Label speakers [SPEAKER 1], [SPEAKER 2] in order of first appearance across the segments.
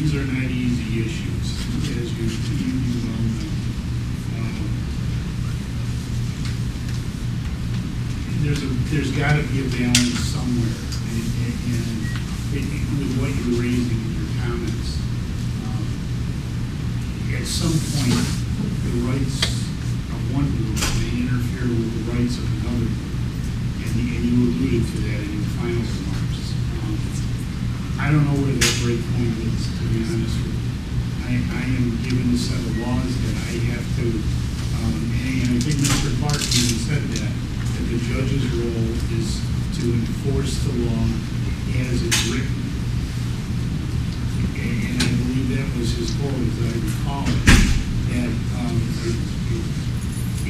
[SPEAKER 1] these are not easy issues, as you well know. There's got to be a balance somewhere, and with what you're raising in your comments. At some point, the rights of one group may interfere with the rights of another group, and you alluded to that in your final remarks. I don't know where that break point is, to be honest with you. I am given a set of laws that I have to, and I think Mr. Clark even said that the judge's role is to enforce the law as it's written. And I believe that was his goal, as I recall it, that it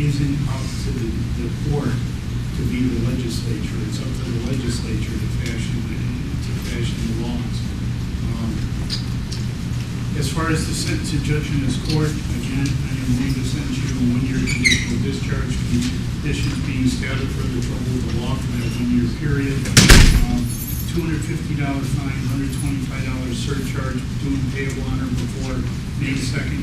[SPEAKER 1] isn't up to the court to be the legislature. It's up to the legislature to fashion the laws. As far as the sentence of judge in this court, again, I am going to sentence you to a 1-year conditional discharge, conditions being scattered for the trouble of the law for that 1-year period. $250 fine, $125 surcharge, due and payable on or before May 2nd,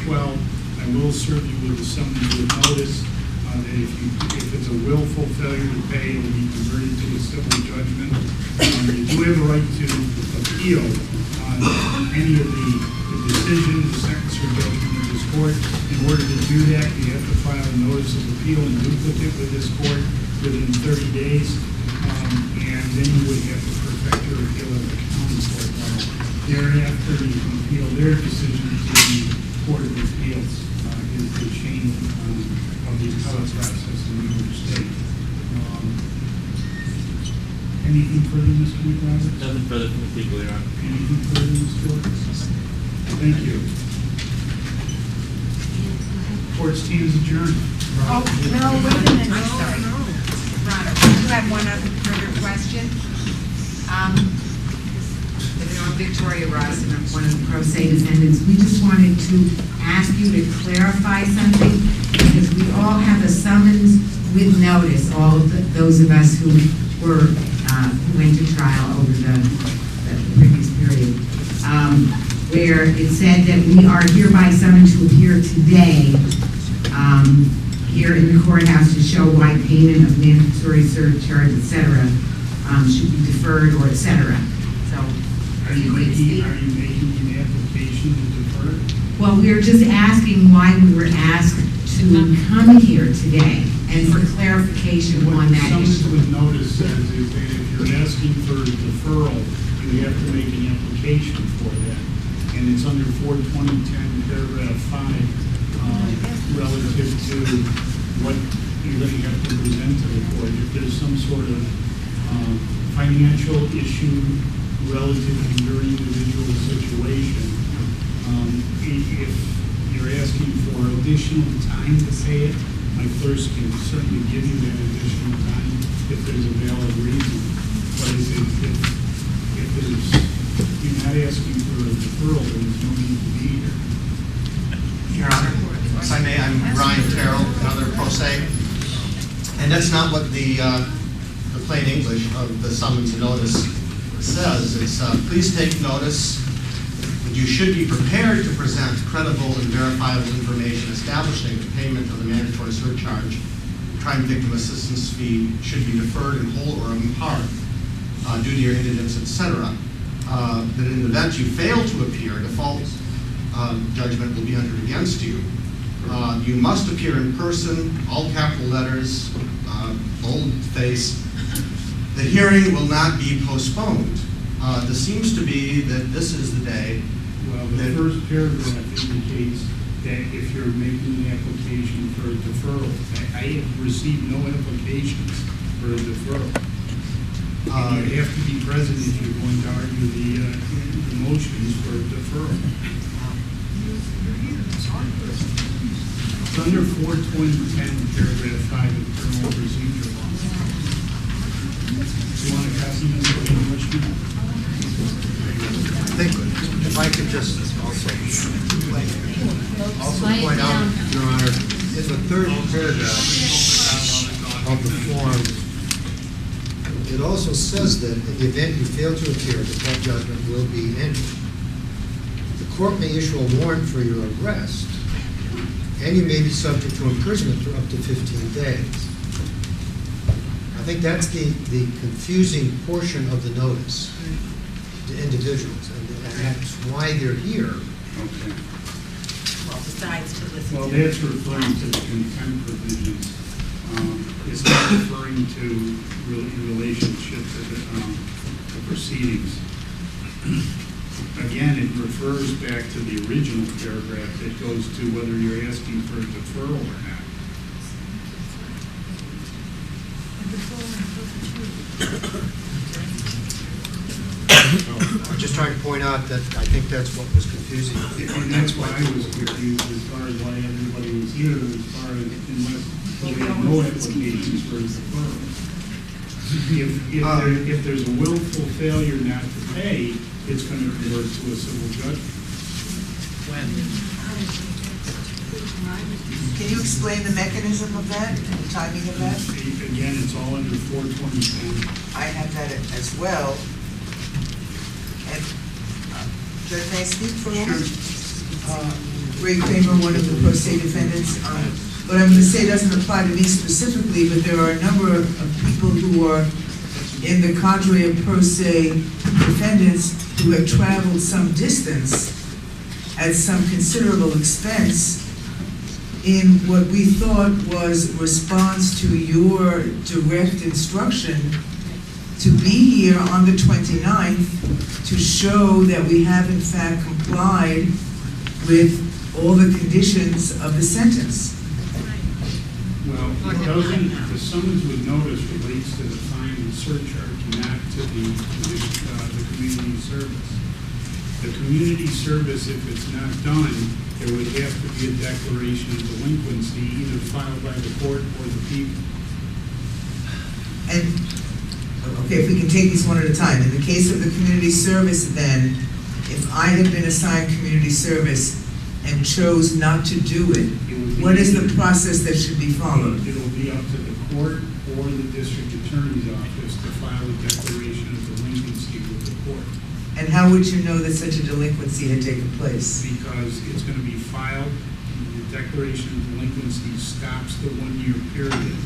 [SPEAKER 1] 2012. I will serve you with a summons with notice that if it's a willful failure to pay, it will be converted to a civil judgment. You do have a right to appeal on any of the decisions, the sentence or judgment of this court. In order to do that, you have to file a notice of appeal in duplicate with this court within 30 days. And then you would have to perfect your appeal at the county court level. Thereafter, you can appeal their decision to the Court of Appeals, is the chain of the appellate process in New York State. Anything further, Mr. McRoberts?
[SPEAKER 2] Nothing further from the people, Your Honor.
[SPEAKER 1] Anything further, Ms. Stewart? Thank you. Court stands adjourned.
[SPEAKER 3] Oh, no, wait a minute, I'm sorry. You have one other further question?
[SPEAKER 4] I'm Victoria Ross, and I'm one of the pro se defendants. We just wanted to ask you to clarify something, because we all have a summons with notice, all of those of us who were who went to trial over the previous period, where it said that we are hereby summoned to appear today here in the courthouse to show why payment of mandatory surcharge, etc., should be deferred, or etc. So,
[SPEAKER 1] Are you making an application to defer?
[SPEAKER 4] well, we are just asking why we were asked to come here today, and for clarification on that
[SPEAKER 1] What
[SPEAKER 4] issue.
[SPEAKER 1] summons with notice says is that if you're asking for a deferral, you have to make an application for that. And it's under 42010 paragraph 5, relative to what you're going to have to present to the court. If there's some sort of financial issue relative to your individual situation, if you're asking for additional time to pay it, my clerks can certainly give you that additional time if there's a valid reason. But if you're not asking for a deferral, there's no need to be here.
[SPEAKER 5] Your Honor, if I may, I'm Ryan Terrell, another pro se, and that's not what the plain English of the summons and notice says. It's please take notice that you should be prepared to present credible and verifiable information establishing the payment of the mandatory surcharge. Crime victim assistance fee should be deferred in whole or in part due to your indigence, etc. That in the event you fail to appear, default judgment will be entered against you. You must appear in person, all capital letters, bold face. The hearing will not be postponed. This seems to be that this is the day.
[SPEAKER 1] Well, the first paragraph indicates that if you're making an application for a deferral, I have received no applications for a deferral. And you have to be present if you're going to argue the motions for a deferral. It's under 42010 paragraph 5 of the Criminal Procedure Law. Do you want to pass them in the English?
[SPEAKER 6] I think if I could just also point out, Your Honor, in the third paragraph of the form, it also says that in the event you fail to appear, the default judgment will be entered. the court may issue a warrant for your arrest, and you may be subject to imprisonment for up to 15 days. I think that's the confusing portion of the notice to individuals, and that's why they're here.
[SPEAKER 1] Okay.
[SPEAKER 3] Well, besides to listen
[SPEAKER 1] Well,
[SPEAKER 3] to.
[SPEAKER 1] that's referring to the contempt provisions. It's not referring to in relationship to the proceedings. Again, it refers back to the original paragraph that goes to whether you're asking for a deferral or not.
[SPEAKER 6] I'm just trying to point out that I think that's what was confusing.
[SPEAKER 1] And that's why I was confused as far as why everybody was here, as far as unless we have no applications for a deferral. If there's a willful failure not to pay, it's going to convert to a civil judgment.
[SPEAKER 7] Can you explain the mechanism of that and the timing of that?
[SPEAKER 1] Again, it's all under 42010.
[SPEAKER 7] I have that as well. And, Judge, may I speak for a moment? Ray Kramer, one of the pro se defendants. What I'm going to say doesn't apply to me specifically, but there are a number of people who are in the cadre of pro se defendants who have traveled some distance at some considerable expense in what we thought was response to your direct instruction to be here on the 29th to show that we have in fact complied with all the conditions of the sentence.
[SPEAKER 1] Well, it doesn't, the summons with notice relates to the fine and surcharge, not to the community service. The community service, if it's not done, there would have to be a declaration of delinquency, either filed by the court or the people.
[SPEAKER 7] And, okay, if we can take these one at a time. In the case of the community service then, if I had been assigned community service and chose not to do it, what is the process that should be followed?
[SPEAKER 1] It'll be up to the court or the district attorney's office to file a declaration of delinquency with the court.
[SPEAKER 7] And how would you know that such a delinquency had taken place?
[SPEAKER 1] Because it's going to be filed, the declaration of delinquency stops the 1-year period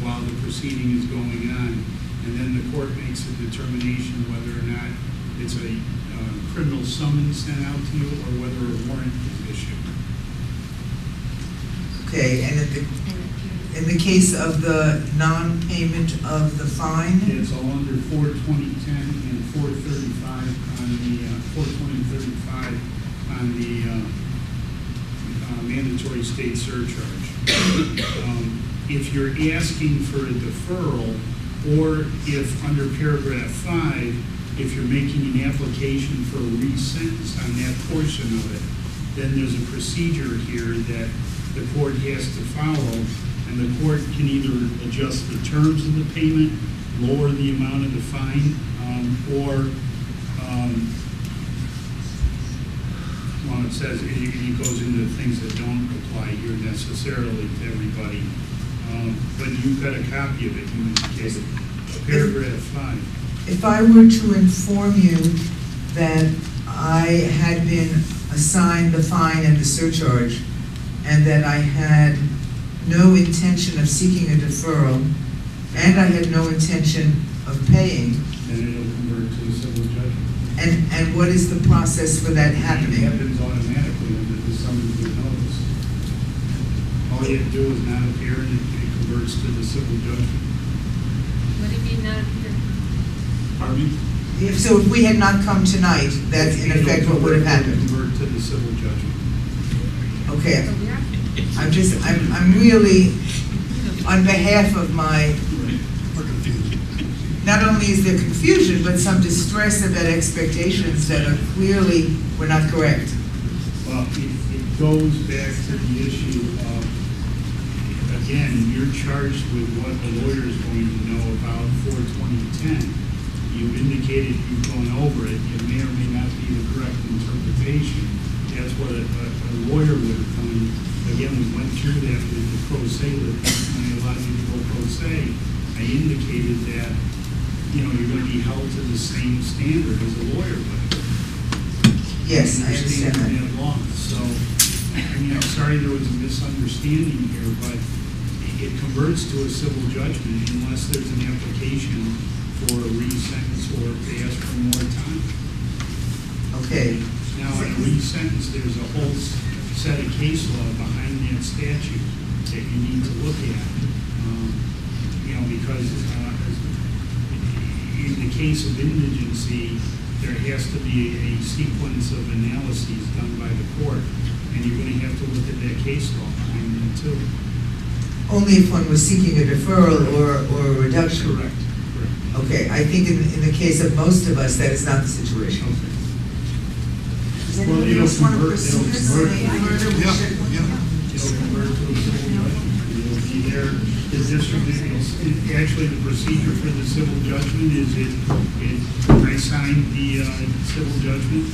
[SPEAKER 1] while the proceeding is going on, and then the court makes a determination whether or not it's a criminal summons sent out to you or whether a warrant is issued.
[SPEAKER 7] Okay, and in the case of the non-payment of the fine?
[SPEAKER 1] It's all under 42010 and 435 on the 42035 on the mandatory state surcharge. If you're asking for a deferral, or if under paragraph 5, if you're making an application for a re-sentence on that portion of it, then there's a procedure here that the court has to follow, and the court can either adjust the terms of the payment, lower the amount of the fine, or well, it says it goes into things that don't apply here necessarily to everybody. But you've got a copy of it, you indicated, paragraph 5.
[SPEAKER 7] If I were to inform you that I had been assigned the fine and the surcharge, and that I had no intention of seeking a deferral, and I had no intention of paying,
[SPEAKER 1] Then it'll convert to a civil judgment.
[SPEAKER 7] and what is the process for that
[SPEAKER 1] It
[SPEAKER 7] happening?
[SPEAKER 1] happens automatically under the summons with notice. All you have to do is not appear and it converts to the civil judgment.
[SPEAKER 3] What do you mean not appear?
[SPEAKER 1] Pardon me?
[SPEAKER 7] So if we had not come tonight, that's in effect what would have happened?
[SPEAKER 1] Convert to the civil judgment.
[SPEAKER 7] Okay, I'm really, on behalf of my, not only is there confusion, but some distress about expectations that are clearly, were not correct.
[SPEAKER 1] Well, it goes back to the issue of, again, you're charged with what the lawyer is going to know about 42010. You've indicated you've gone over it. It may or may not be the correct interpretation. That's what a lawyer would have done. Again, we went through that with the pro se, when they allowed you to go pro se. I indicated that, you know, you're going to be held to the same standard as a lawyer would.
[SPEAKER 7] Yes, I understand that.
[SPEAKER 1] law. So, I mean, I'm sorry there was a misunderstanding here, but it converts to a civil judgment unless there's an application for a re-sentence or if they ask for more time.
[SPEAKER 7] Okay.
[SPEAKER 1] Now, in a re-sentence, there's a whole set of case law behind that statute that you need to look at. You know, because in the case of indigency, there has to be a sequence of analyses done by the court, and you're going to have to look at that case law behind that too.
[SPEAKER 7] Only if one was seeking a deferral or a reduction?
[SPEAKER 1] Correct.
[SPEAKER 7] Okay, I think in the case of most of us, that is not the situation.
[SPEAKER 8] Does
[SPEAKER 1] Well,
[SPEAKER 8] anybody
[SPEAKER 1] it'll
[SPEAKER 8] else want to
[SPEAKER 1] convert-
[SPEAKER 8] pursue
[SPEAKER 1] it'll
[SPEAKER 8] this?
[SPEAKER 1] convert-
[SPEAKER 8] Further, we should-
[SPEAKER 1] It'll convert to a civil judgment. It'll be there, the district, actually, the procedure for the civil judgment is I signed the civil judgment,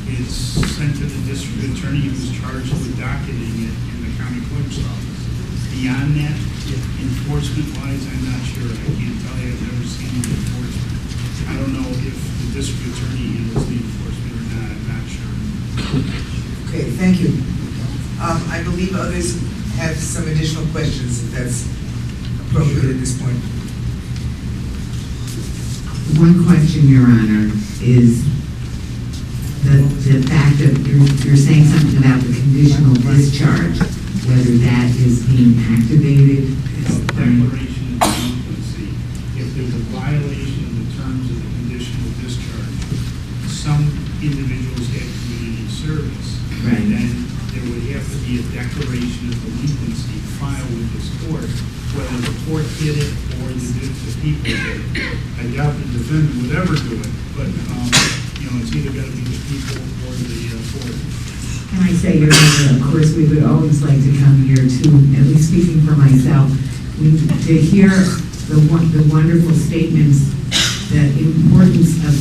[SPEAKER 1] it's sent to the district attorney who's charged with docketing it in the county clerk's office. Beyond that, enforcement wise, I'm not sure, I can't tell you, I've never seen the enforcement. I don't know if the district attorney handles the enforcement or not, I'm not sure.
[SPEAKER 7] Okay, thank you. I believe others have some additional questions, if that's appropriate at this point.
[SPEAKER 4] One question, Your Honor, is the fact that you're saying something about the conditional discharge, whether that is being activated.
[SPEAKER 1] Declaration of delinquency. If there's a violation of the terms of the conditional discharge, some individuals have community service.
[SPEAKER 4] Right.
[SPEAKER 1] Then there would have to be a declaration of delinquency filed with this court, whether the court did it or the people did it. I doubt the defendant would ever do it, but, you know, it's either got to be the people or the court.
[SPEAKER 4] Can I say, Your Honor, of course, we would always like to come here to, at least speaking for myself, to hear the wonderful statements, the importance of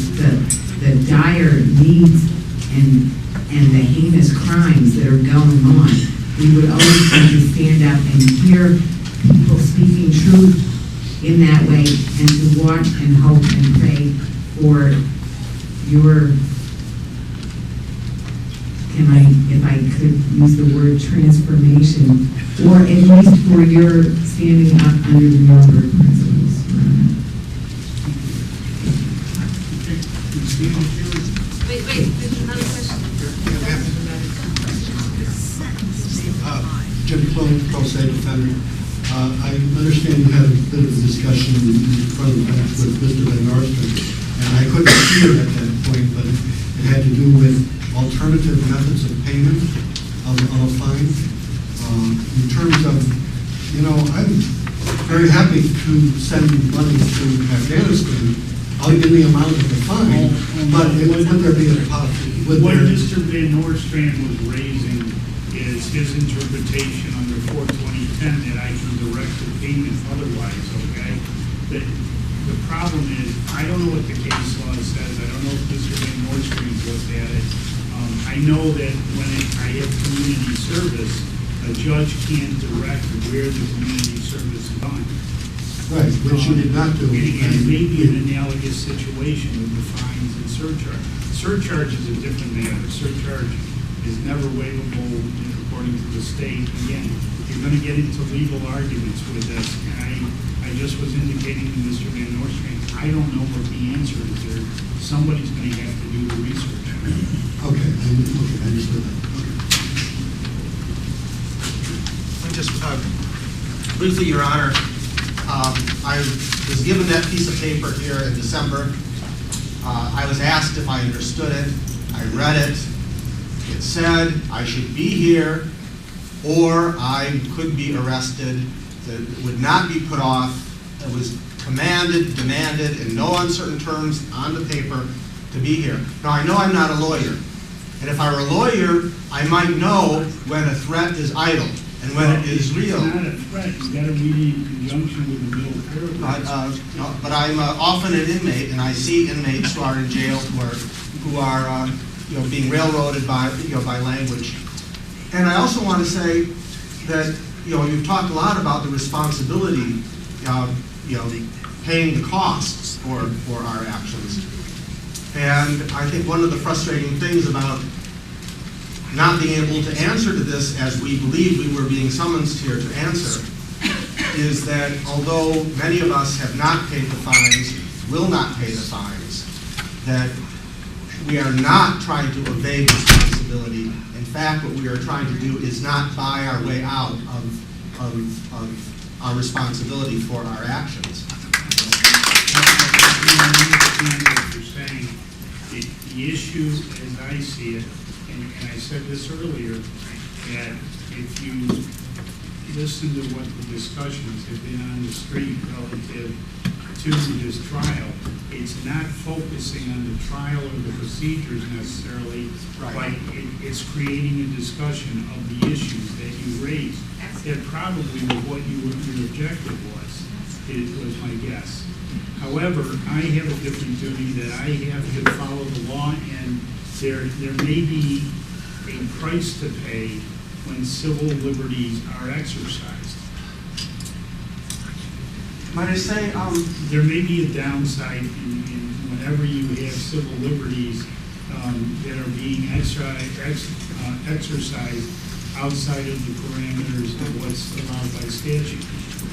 [SPEAKER 4] the dire needs and the heinous crimes that are going on. We would always like to stand up and hear people speaking truth in that way and to watch and hope and pray for your, if I could use the word transformation, or at least for your standing up under the Nuremberg principles.
[SPEAKER 9] Wait, there's another question.
[SPEAKER 10] Jim Clone, pro se defender. I understand you had a bit of a discussion in front of the bench with Mr. Van Nostrand, and I couldn't hear at that point, but it had to do with alternative methods of payment of a fine. In terms of, you know, I'm very happy to send money to Afghanistan. I'll give the amount of the fine, but would there be a possibility?
[SPEAKER 1] What Mr. Van Nostrand was raising is his interpretation under 42010 that I can direct the payment otherwise, okay? The problem is, I don't know what the case law says. I don't know if Mr. Van Nostrand looked at it. I know that when I have community service, a judge can't direct where the community service is on.
[SPEAKER 10] Right, which you did not do.
[SPEAKER 1] And it may be an analogous situation with the fines and surcharge. Surcharge is a different matter. Surcharge is never waivable according to the state. Again, you're going to get into legal arguments with this. And I just was indicating to Mr. Van Nostrand, I don't know what the answer is there. Somebody's going to have to do the research.
[SPEAKER 10] Okay, I understood that. Okay.
[SPEAKER 5] Just briefly, Your Honor, I was given that piece of paper here in December. I was asked if I understood it. I read it. It said I should be here or I could be arrested. It would not be put off. It was commanded, demanded, in no uncertain terms on the paper to be here. Now, I know I'm not a lawyer. And if I were a lawyer, I might know when a threat is idle and when it is real.
[SPEAKER 1] It's not a threat. You've got to read it in conjunction with the middle paragraph.
[SPEAKER 5] But I'm often an inmate, and I see inmates who are in jail who are being railroaded by language. And I also want to say that you've talked a lot about the responsibility paying the costs for our actions. And I think one of the frustrating things about not being able to answer to this as we believe we were being summoned here to answer is that although many of us have not paid the fines, will not pay the fines, that we are not trying to evade responsibility. In fact, what we are trying to do is not buy our way out of our responsibility for our actions.
[SPEAKER 1] I understand what you're saying. The issue, as I see it, and I said this earlier, that if you listen to what the discussions have been on the street relative to this trial, it's not focusing on the trial or the procedures necessarily,
[SPEAKER 5] Right.
[SPEAKER 1] but it's creating a discussion of the issues that you raised. That probably was what your objective was, it was my guess. However, I have a different duty that I have to follow the law, and there may be a price to pay when civil liberties are exercised.
[SPEAKER 5] Might I say,
[SPEAKER 1] There may be a downside in whenever you have civil liberties that are being exercised outside of the parameters of what's allowed by statute.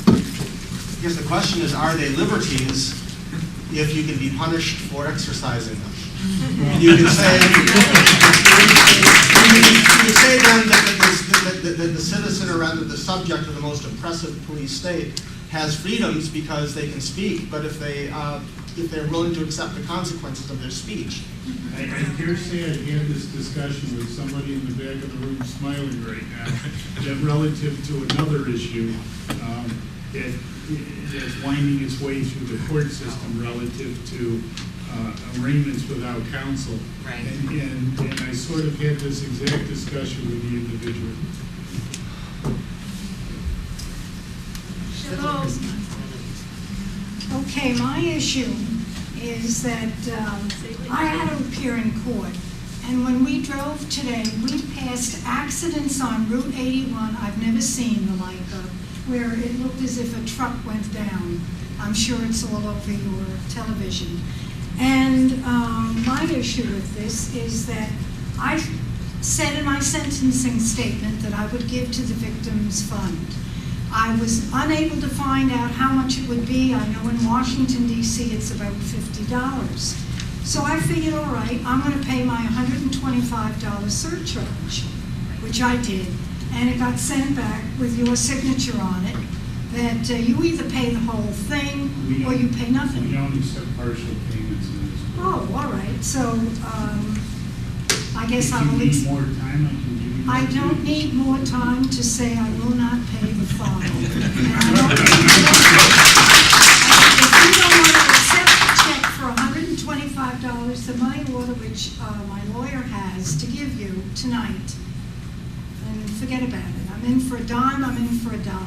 [SPEAKER 5] I guess the question is, are they liberties if you can be punished for exercising them? You can say, then that the citizen, or rather the subject of the most oppressive police state, has freedoms because they can speak, but if they're willing to accept the consequences of their speech.
[SPEAKER 1] I dare say I had this discussion with somebody in the back of the room smiling right now, that relative to another issue that's winding its way through the court system relative to arraignments without counsel.
[SPEAKER 4] Right.
[SPEAKER 1] And I sort of had this exact discussion with the individual.
[SPEAKER 11] Okay, my issue is that I had to appear in court, and when we drove today, we passed accidents on Route 81 I've never seen the like of, where it looked as if a truck went down. I'm sure it's all over your television. And my issue with this is that I said in my sentencing statement that I would give to the Victims Fund. I was unable to find out how much it would be. I know in Washington, D.C., it's about $50. So I figured, all right, I'm going to pay my $125 surcharge, which I did. And it got sent back with your signature on it, that you either pay the whole thing or you pay nothing.
[SPEAKER 1] We don't accept partial payments in this.
[SPEAKER 11] Oh, all right. So I guess
[SPEAKER 1] If
[SPEAKER 11] I
[SPEAKER 1] you
[SPEAKER 11] will.
[SPEAKER 1] need more time, I can give you more
[SPEAKER 11] I
[SPEAKER 1] time.
[SPEAKER 11] don't need more time to say I will not pay the fine. And if you don't want to accept the check for $125, the money order which my lawyer has to give you tonight, and forget about it. I'm in for a dime, I'm in for a dollar.